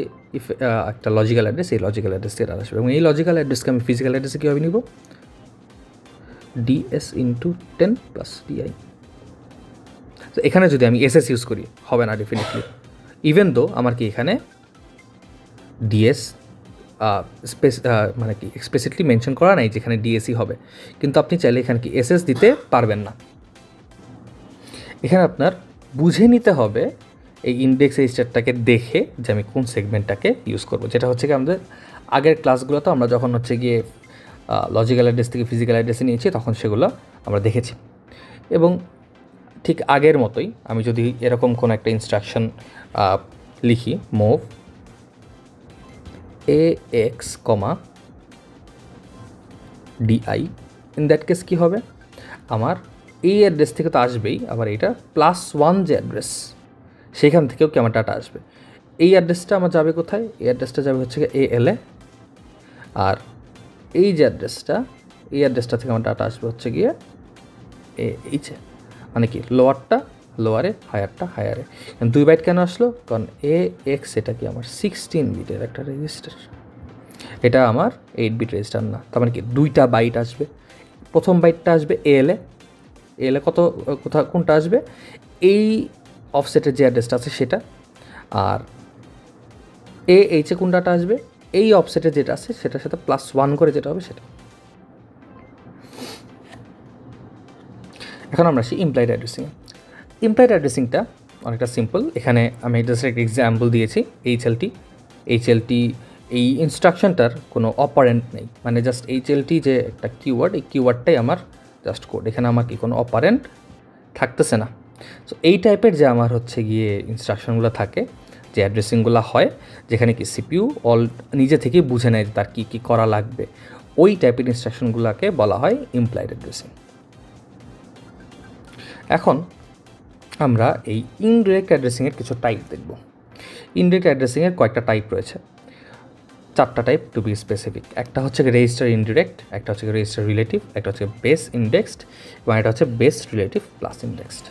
A: একটা লজিক্যাল অ্যাড্রেস, এই লজিক্যাল অ্যাড্রেস থেকে ডাটা আসবে, এবং এই লজিক্যাল অ্যাড্রেসকে আমি ফিজিক্যাল অ্যাড্রেসে কীভাবে নিব? DS into 10 plus DI. তো এখানে যদি আমি এসএস ইউজ করি হবে না ডেফিনেটলি, ইভেন দো আমার কি এখানে ডিএস মানে কি এক্সপ্লিসিটলি মেনশন করা নাই যেখানে ডিএসই হবে, কিন্তু আপনি চাইলে এখানে কি এসএস দিতে পারবেন না। এখানে আপনার বুঝে নিতে হবে এই ইন্ডেক্স রেজিস্টারটাকে দেখে যে আমি কোন সেগমেন্টটাকে ইউজ করব, যেটা হচ্ছে কি আমাদের আগের ক্লাসগুলোতে আমরা যখন হচ্ছে গিয়ে লজিক্যাল অ্যাড্রেস থেকে ফিজিক্যাল অ্যাড্রেসে নিয়েছি তখন সেগুলো আমরা দেখেছি। এবং ঠিক আগের মতোই আমি যদি এরকম কোনো একটা ইনস্ট্রাকশন লিখি move AX, DI, in that case কী হবে? আমার এই অ্যাড্রেস থেকে তো আসবেই, আবার এটা +1 যে অ্যাড্রেস সেখান থেকেও কি আমার ডাটা আসবে। এই অ্যাড্রেসটা আমার যাবে কোথায়? এই অ্যাড্রেসটা যাবে হচ্ছে ALA, আর এই যে অ্যাড্রেসটা, এই অ্যাড্রেসটা থেকে আমার ডাটা আসবে হচ্ছে গিয়ে এইচে, মানে কি লোয়ারটা লোয়ারে, হায়ারটা হায়ারে। 2 বাইট কেন আসলো? কারণ AX এটা কি আমার 16 বিটের একটা রেজিস্টার, এটা আমার 8 বিট রেজিস্টার না। তার মানে কি 2টা বাইট আসবে। প্রথম বাইটটা আসবে এএলএ, এএলএ কোনটা আসবে? এই অফসেটের যে অ্যাড্রেসটা আছে সেটা। আর এইচে কোন ডাটা আসবে? এই অফসেটে যেটা আছে সেটার সাথে +1 করে যেটা হবে সেটা। এখন আমরা আসি ইমপ্লয়েড অ্যাড্রেসিংয়ে। ইমপ্লয়েড অ্যাড্রেসিংটা অনেকটা সিম্পল। এখানে আমি জাস্ট একটা এক্সাম্পল দিয়েছি, এইচএলটি এই ইনস্ট্রাকশনটার কোনো অপারেন্ট নেই, মানে জাস্ট এইচএলটি যে একটা কিওয়ার্ড, এই কিওয়ার্ডটাই আমার জাস্ট কোড। এখানে আমার কি কোনো অপারেন্ট থাকতেছে না। সো এই টাইপের যে আমার হচ্ছে গিয়ে ইনস্ট্রাকশনগুলো থাকে, যে অ্যাড্রেসিংগুলো হয়, যেখানে কি সিপিইউ নিজে থেকেই বুঝে নেয় তার কী কী করা লাগবে, ওই টাইপের ইনস্ট্রাকশনগুলোকে বলা হয় ইমপ্লয়েড অ্যাড্রেসিং। এখন আমরা এই ইনডিরেক্ট অ্যাড্রেসিংয়ের কিছু টাইপ দেখব। ইনডিরেক্ট অ্যাড্রেসিংয়ের কয়েকটা টাইপ রয়েছে, 4টা টাইপ টু বি স্পেসিফিক। একটা হচ্ছে রেজিস্টার ইনডিরেক্ট, একটা হচ্ছে রেজিস্টার রিলেটিভ, একটা হচ্ছে বেস ইন্ডেক্সড, এবং এটা হচ্ছে বেস রিলেটিভ প্লাস ইন্ডেক্সড।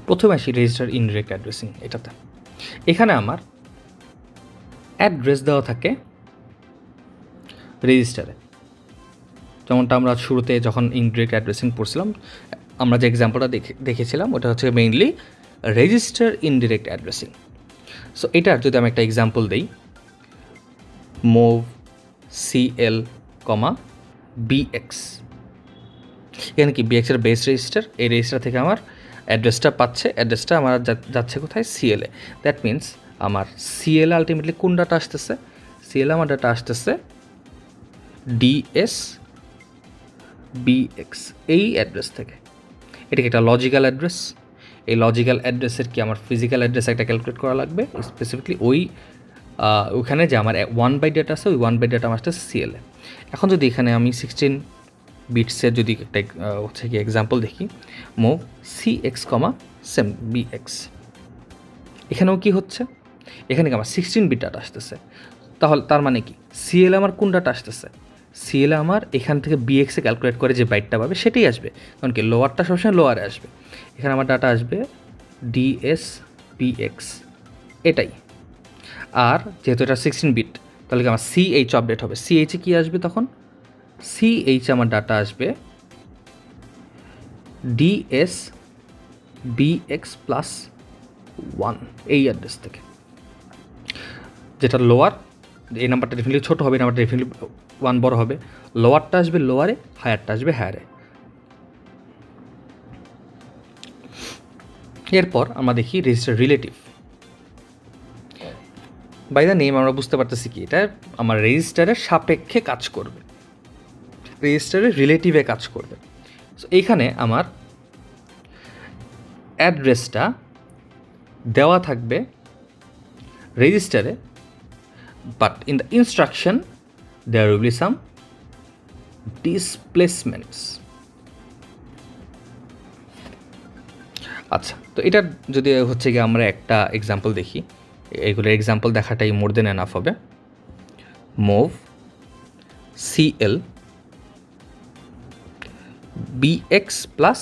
A: প্রথমে আসি রেজিস্টার ইনডিরেক্ট অ্যাড্রেসিং। এটাতে এখানে আমার অ্যাড্রেস দেওয়া থাকে রেজিস্টারে, যেমনটা আমরা শুরুতে যখন ইনডিরেক্ট অ্যাড্রেসিং পড়ছিলাম আমরা যে এক্সাম্পলটা দেখেছিলাম ওটা হচ্ছে mainly register indirect addressing. So এটার যদি আমি একটা এক্সাম্পল দিই, মুভ CL, BX, এখানে কি BX এর বেস রেজিস্টার, এই রেজিস্টার থেকে আমার অ্যাড্রেসটা পাচ্ছে, অ্যাড্রেসটা আমার যাচ্ছে কোথায়? CL A. দ্যাট মিনস আমার CL আলটিমেটলি কোন ডাটা আসতেছে? CL আমার ডাটা আসতেছে DS BX এই অ্যাড্রেস থেকে। এটা কি একটা লজিক্যাল অ্যাড্রেস? এই লজিক্যাল অ্যাড্রেসের কি আমার ফিজিক্যাল অ্যাড্রেস একটা ক্যালকুলেট করা লাগবে স্পেসিফিকলি ওইখানে যে আমার 1 বাইট ডেটা আছে, ওই 1 বাইট ডেটা আমার আসতেছে CL এ। এখন যদি এখানে আমি 16 বিটসের যদি একটা হচ্ছে কি এক্সাম্পল দেখি, মুভ CX, BX, এখানেও কি হচ্ছে? এখানে কি আমার 16 বিট ডাটা আসতেছে, তাহলে তার মানে কি CL আমার কোন ডাটা আসতেছে? CL আমার এখান থেকে BX এ ক্যালকুলেট করে যে বাইটটা পাবে সেটাই আসবে, কারণ কি লোয়ারটা সবসময় লোয়ারে আসবে। এখানে আমার ডাটা আসবে DS BX, এটাই। আর যেহেতু এটা 16 বিট, তাহলে কি আমার CH আপডেট হবে। CH এ কী আসবে তখন? CH আমার ডাটা আসবে DS BX +1 এই অ্যাড্রেস থেকে, যেটা লোয়ার। এই নাম্বারটা ডেফিনেটলি ছোটো হবে, এই নাম্বারটা ডেফিনেটলি 1 বড় হবে। লোয়ারটা আসবে লোয়ারে, হায়ারটা আসবে হায়ারে। এরপর আমরা দেখি register relative. By the name আমরা বুঝতে পারতেছি কি এটা আমার রেজিস্টারের সাপেক্ষে কাজ করবে, রেজিস্টারের রিলেটিভে কাজ করবে। সো এইখানে আমার অ্যাড্রেসটা দেওয়া থাকবে রেজিস্টারে, but in the instruction there will be some displacements. আচ্ছা, তো এটা যদি হচ্ছে গিয়ে আমরা একটা এক্সাম্পল দেখি, এগুলোর এক্সাম্পল দেখাটাই মোর দেন এনাফ হবে। Move CL BX plus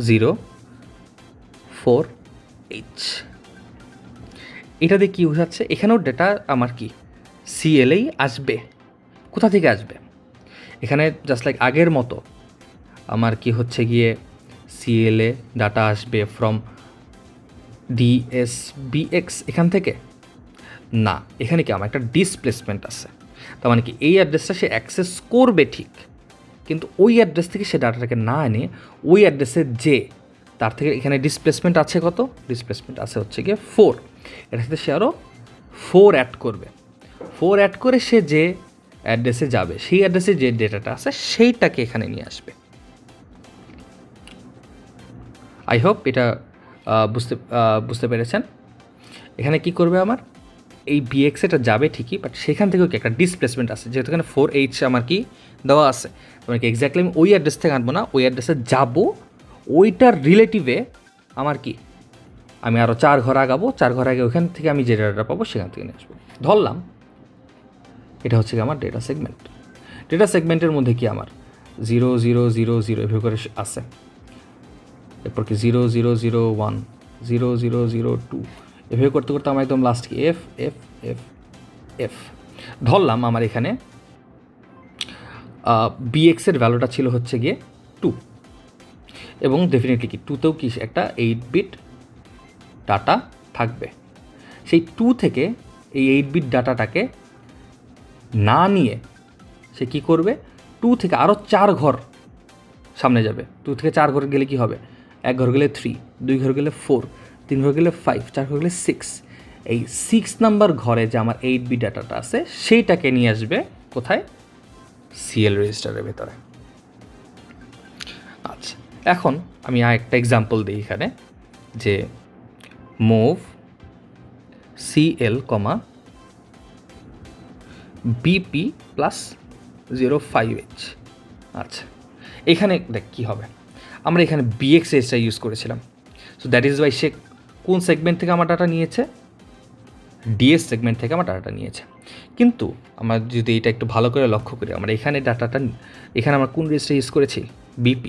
A: 04H, এটা দিয়ে কী বোঝাচ্ছে, এখানেও ডেটা আমার কি CL-এই আসবে। কোথা থেকে আসবে, এখানে জাস্ট লাইক আগের মতো আমার কি হচ্ছে গিয়ে CL-এ ডাটা আসবে ফ্রম DSBX এখান থেকে না, এখানে কি আমার একটা ডিসপ্লেসমেন্ট আছে। তার মানে কি এই অ্যাড্রেসটা সে অ্যাক্সেস করবে ঠিক, কিন্তু ওই অ্যাড্রেস থেকে সে ডাটাটাকে না এনে ওই অ্যাড্রেসে যে তার থেকে এখানে ডিসপ্লেসমেন্ট আছে কত, ডিসপ্লেসমেন্ট আছে হচ্ছে গিয়ে 4, এটার সাথে সে আরও 4 অ্যাড করবে। 4 অ্যাড করে সে যে অ্যাড্রেসে যাবে সেই অ্যাড্রেসে যে ডেটাটা আছে সেইটাকে এখানে নিয়ে আসবে। আই হোপ এটা বুঝতে পেরেছেন। এখানে কি করবে আমার এই BX এটা যাবে ঠিকই, বাট সেখান থেকেও কি একটা ডিসপ্লেসমেন্ট আছে, যেহেতু এখানে 4H আমার কি দেওয়া আছে, মানে কি এক্স্যাক্টলি আমি ওই অ্যাড্রেস থেকে আনবো না, ওই অ্যাড্রেসে যাবো, ওইটার রিলেটিভে আমার কি আমি আরও 4 ঘর আগাবো, 4 ঘর আগে ওইখান থেকে আমি যে ডেটাটা পাবো সেখান থেকে নিয়ে আসবো। ধরলাম এটা হচ্ছে কি আমার ডেটা সেগমেন্ট। ডেটা সেগমেন্টের মধ্যে কি আমার 0000 এভাবে করে আছে, এরপর কি 0001 0002 এভাবে করতে করতে আমার একদম লাস্ট কি F F F F। ধরলাম আমার এখানে BX-এর ভ্যালুটা ছিল হচ্ছে গিয়ে 2, এবং ডেফিনেটলি কি 2তেও কি একটা 8 বিট ডাটা থাকবে। সেই 2 থেকে এই 8 বিট ডাটাটাকে না নিয়ে সে কী করবে, 2 থেকে আরও 4 ঘর সামনে যাবে। 2 থেকে 4 ঘর গেলে কি হবে, 1 ঘর গেলে 3, 2 ঘর গেলে 4, 3 ঘর গেলে 5, 4 ঘর গেলে 6। এই 6 নাম্বার ঘরে যে আমার 8 বিট ডাটাটা আছে সেইটাকে নিয়ে আসবে কোথায়, CL রেজিস্টারের ভেতরে। আচ্ছা, এখন আমি একটা এক্সাম্পল দিই এখানে, যে move CL, BP plus 05H। আচ্ছা, এখানে দেখ কী হবে, আমরা এখানে BX রেজিস্টার ইউজ করেছিলাম। সো দ্যাট ইজ ওয়াই সে কোন সেগমেন্ট থেকে আমার ডাটা নিয়েছে, DS সেগমেন্ট থেকে আমার ডাটাটা নিয়েছে। কিন্তু আমরা যদি এটা একটু ভালো করে লক্ষ্য করি, আমরা এখানে ডাটাটা এখানে আমরা কোন রেজিস্টার ইউজ করেছি, BP।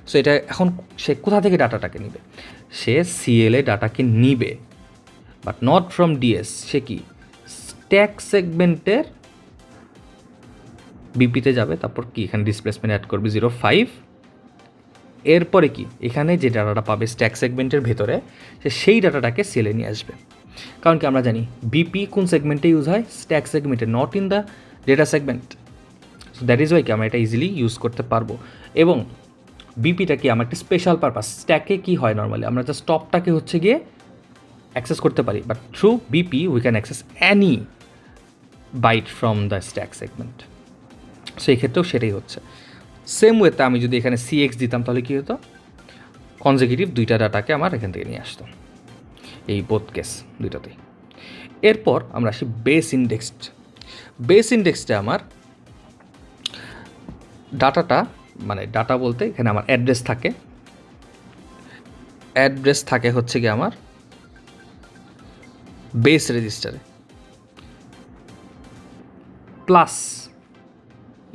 A: সো এটা এখন সে কোথা থেকে ডাটাটাকে নিবে, সে CL-এ ডাটাকে নিবে, বাট নট ফ্রম DS। সে কি স্ট্যাক সেগমেন্টের BP-তে যাবে, তারপর কি এখানে ডিসপ্লেসমেন্ট অ্যাড করবে 05, এরপরে কি এখানে যে ডাটাটা পাবে স্ট্যাক সেগমেন্টের ভেতরে সে সেই ডাটাটাকে CL-এ নিয়ে আসবে। কারণ কি আমরা জানি BP কোন সেগমেন্টে ইউজ হয়, স্ট্যাক সেগমেন্টে, not in the data segment. So that is Y কি আমরা এটা ইজিলি ইউজ করতে পারবো। এবং BP-টা কি আমার একটা স্পেশাল পারপাস, স্ট্যাকে কি হয় নর্মালি আমরা জাস্ট টপটাকে হচ্ছে গিয়ে অ্যাক্সেস করতে পারি, but through BP we can access any byte from the stack segment. So এই ক্ষেত্রেও সেটাই হচ্ছে। সেম ওয়েতে আমি যদি এখানে CX দিতাম তাহলে কী হতো, কনজিকিউটিভ দুইটা ডাটাকে আমার এখান থেকে নিয়ে আসতো, এই বোথ কেস দুইটাতেই। এরপর আমরা আসি বেস ইন্ডেক্সড। বেস ইন্ডেক্সটা আমার ডাটাটা, মানে ডাটা বলতে এখানে আমার অ্যাড্রেস থাকে হচ্ছে কি আমার বেস রেজিস্টারে, প্লাস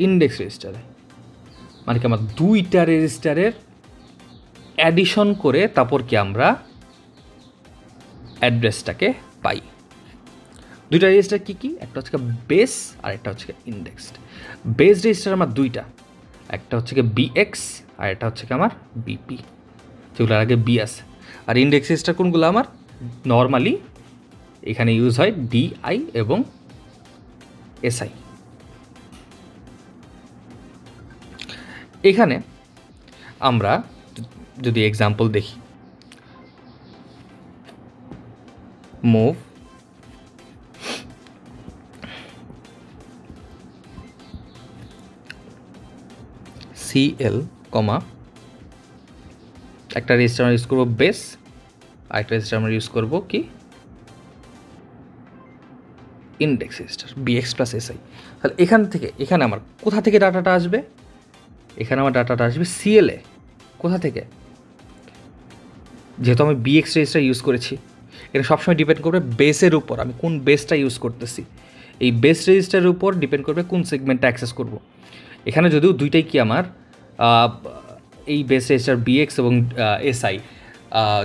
A: ইন্ডেক্স রেজিস্টারে, মানে কি আমার দুইটা রেজিস্টারের অ্যাডিশন করে তারপর কি আমরা অ্যাড্রেসটাকে পাই। দুইটা রেজিস্টার কী কী, একটা হচ্ছে বেস আর একটা হচ্ছে ইন্ডেক্সড। বেস রেজিস্টার আমার দুইটা, একটা হচ্ছে BX আর একটা হচ্ছে আমার BP, যেগুলোর আগে B আছে। আর ইন্ডেক্স রেজিস্টার কোনগুলো আমার নর্মালি এখানে ইউজ হয় DI এবং SI। এখানে আমরা যদি এক্সাম্পল দেখি, মুভ CL কমা একটা রেজিস্টার আমরা ইউজ করবো বেস, আরেকটা রেজিস্টার আমরা ইউজ করবো কি index register BX plus SI। তাহলে এখান থেকে এখানে আমার কোথা থেকে ডাটাটা আসবে? এখানে আমার ডাটাটা আসবে CL এ। কোথা থেকে? যেহেতু আমি BX রেজিস্টার ইউজ করেছি, এটা সবসময় ডিপেন্ড করবে বেসের উপর, আমি কোন বেসটা ইউজ করতেছি। এই বেস রেজিস্টারের উপর ডিপেন্ড করবে কোন সেগমেন্টটা অ্যাক্সেস করব। এখানে যদিও দুইটাই কি আমার এই বেস রেজিস্টার BX এবং SI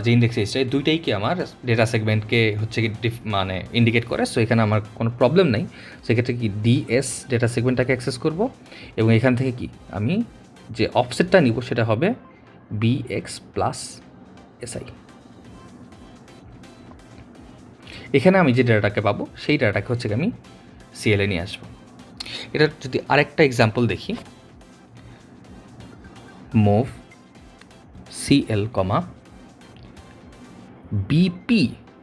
A: যে ইন্ডেক্স রেজিস্টার, দুইটাই কি আমার ডেটা সেগমেন্টকে হচ্ছে কি মানে ইন্ডিকেট করে। সো এখানে আমার কোনো প্রবলেম নেই। সেক্ষেত্রে কি DS ডেটা সেগমেন্টটাকে অ্যাক্সেস করব, এবং এখান থেকে কি আমি যে অফসেটটা নিব সেটা হবে BX প্লাস SI। এখানে আমি যে ডাটাটাকে পাবো সেই ডাটাটাকে হচ্ছে আমি CL এ নিয়ে আসবো। এটার যদি আরেকটা এক্সাম্পল দেখি, মুভ CL কমা BP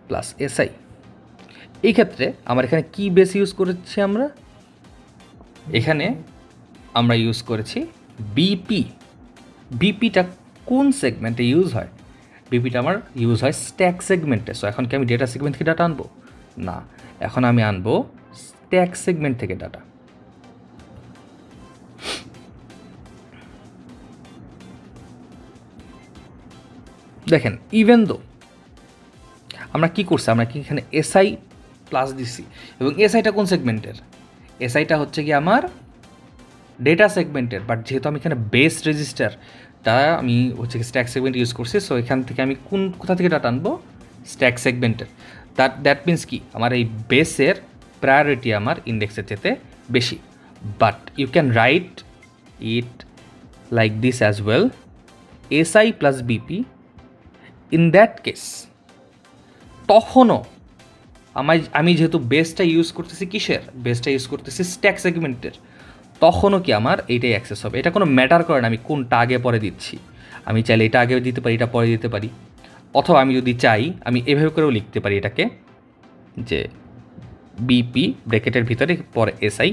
A: প্লাস SI। এই ক্ষেত্রে আমার এখানে কি বেস ইউজ করেছি? এখানে আমরা ইউজ করেছি BP। BPটা কোন সেগমেন্টে ইউজ হয়? BPটা আমার ইউজ হয় স্ট্যাক সেগমেন্টে। সো এখন কি আমি ডেটা সেগমেন্ট থেকে ডাটা আনবো? না, এখন আমি আনবো স্ট্যাক সেগমেন্ট থেকে ডাটা। দেখেন, ইভেন দো আমরা কি করছি, আমরা কি এখানে SI প্লাস দিছি, এবং SIটা কোন সেগমেন্টের? SIটা হচ্ছে কি আমার ডেটা সেগমেন্টের। বাট যেহেতু আমি এখানে বেস রেজিস্টারটা আমি হচ্ছে স্ট্যাক সেগমেন্ট ইউজ করছি, সো এখান থেকে আমি কোথা থেকে ডাটা আনবো? স্ট্যাক সেগমেন্টের। দ্যাট মিনস কি আমার এই বেসের প্রায়োরিটি আমার ইন্ডেক্সের চেয়ে বেশি। But you can write it like this as well, SI plus BP। In that case তখনও আমি যেহেতু বেসটা ইউজ করতেছি কিসের? বেসটা ইউজ করতেছি স্ট্যাক সেগমেন্টের, তখনও কি আমার এইটাই অ্যাক্সেস হবে। এটা কোনো ম্যাটার করে না আমি কোনটা আগে পরে দিচ্ছি। আমি চাইলে এটা আগে দিতে পারি, এটা পরে দিতে পারি, অথবা আমি যদি চাই আমি এভাবে করেও লিখতে পারি এটাকে, যে BP ব্র্যাকেটের ভিতরে পরে SI,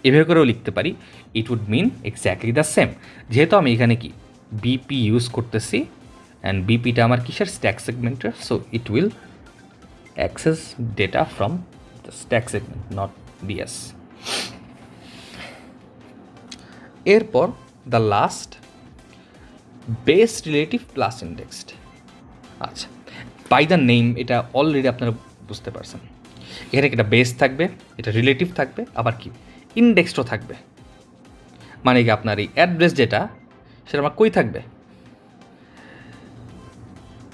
A: এভাবে করেও লিখতে পারি। It would mean exactly the same. যেহেতু আমি এখানে কি BP ইউজ করতেছি, অ্যান্ড BPটা আমার কিসের? স্ট্যাক সেগমেন্টের। So it will access data from the stack segment, not DS. এরপর the last, base relative plus indexed. আচ্ছা, বাই দ্য নেম এটা অলরেডি আপনারা বুঝতে পারছেন। এখানে একটা বেস থাকবে, এটা রিলেটিভ থাকবে, আবার কি ইন্ডেক্সডও থাকবে। মানে কি আপনার এই অ্যাড্রেস যেটা, সেটা আমার কই থাকবে?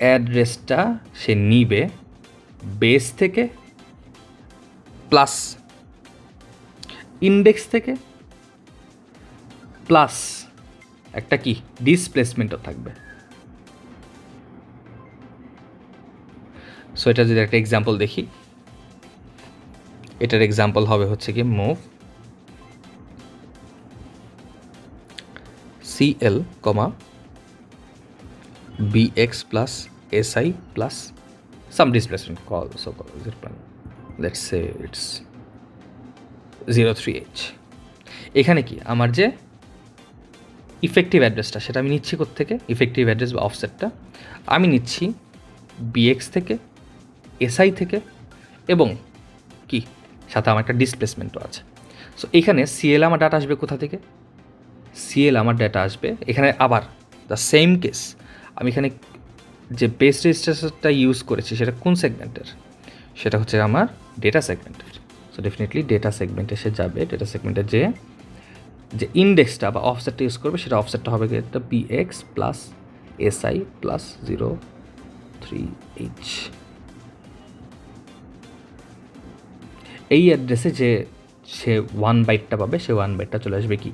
A: অ্যাড্রেসটা সে নিবে বেস থেকে, প্লাস ইন্ডেক্স থেকে, প্লাস একটা কি ডিসপ্লেসমেন্টও থাকবে। সো এটা যদি একটা এক্সাম্পল দেখি, এটার এক্সাম্পল হবে হচ্ছে কি move CL comma BX plus SI plus some displacement call, so let's say it's 03H। এখানে কি আমার যে ইফেক্টিভ অ্যাড্রেসটা সেটা আমি নিচ্ছি কোত্থেকে? ইফেক্টিভ অ্যাড্রেস বা অফসেটটা আমি নিচ্ছি BX থেকে, SI থেকে, এবং কি সাথে আমার একটা ডিসপ্লেসমেন্টও আছে। সো এখানে CL আমার ডাটা আসবে কোথা থেকে? CL আমার ডাটা আসবে এখানে আবার দ্য সেম কেস, আমি এখানে যে বেস রেজিস্টারটা ইউজ করেছি সেটা কোন সেগমেন্টের? সেটা হচ্ছে আমার ডেটা সেগমেন্টের। সো ডেফিনেটলি ডেটা সেগমেন্টে সে যাবে, ডেটা সেগমেন্টের যে ইন্ডেক্সটা বা অফসেটটা ইউজ করবে সেটা অফসেটটা হবে একটা BX plus SI plus 03H। এই অ্যাড্রেসে যে সে 1 বাইটটা পাবে, সে 1 বাইটটা চলে আসবে কি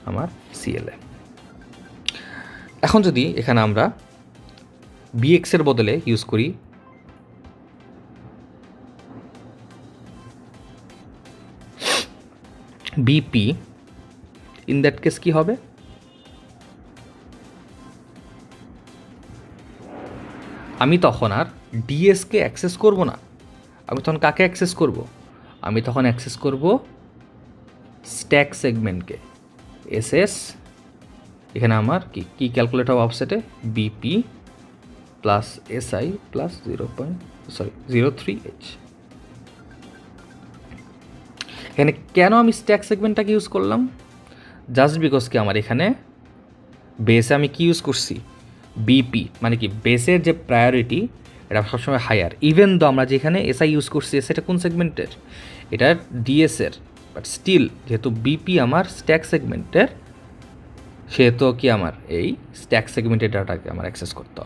A: আমার CL এ। এখন যদি এখানে আমরা BX এর বদলে ইউজ করি BP, ইন দ্যাট কেস কি হবে? আমি তখন আর ডিএসকে অ্যাক্সেস করব না, আমি তখন কাকে অ্যাক্সেস করব? আমি তখন অ্যাক্সেস করব স্ট্যাক সেগমেন্টকে। এসএস এখানে আমার কি ক্যালকুলেট হবে অফসেটে? BP plus SI plus 0.03H। এখানে কেন আমি স্ট্যাক সেগমেন্টটাকে ইউজ করলাম? জাস্ট বিকজ কি আমার এখানে বেসে আমি কি ইউজ করছি? বিপি, মানে কি বেসের যে প্রায়োরিটি এটা সবসময় হায়ার, ইভেন তো আমরা যেখানে এসআই ইউজ করছি, এসআইটা কোন সেগমেন্টের? এটা ডিএসের, বাট স্টিল যেহেতু বিপি আমার স্ট্যাক সেগমেন্টের, সেহেতু কি আমার এই স্ট্যাক সেগমেন্টের ডাটাকে আমার অ্যাক্সেস করতে হবে।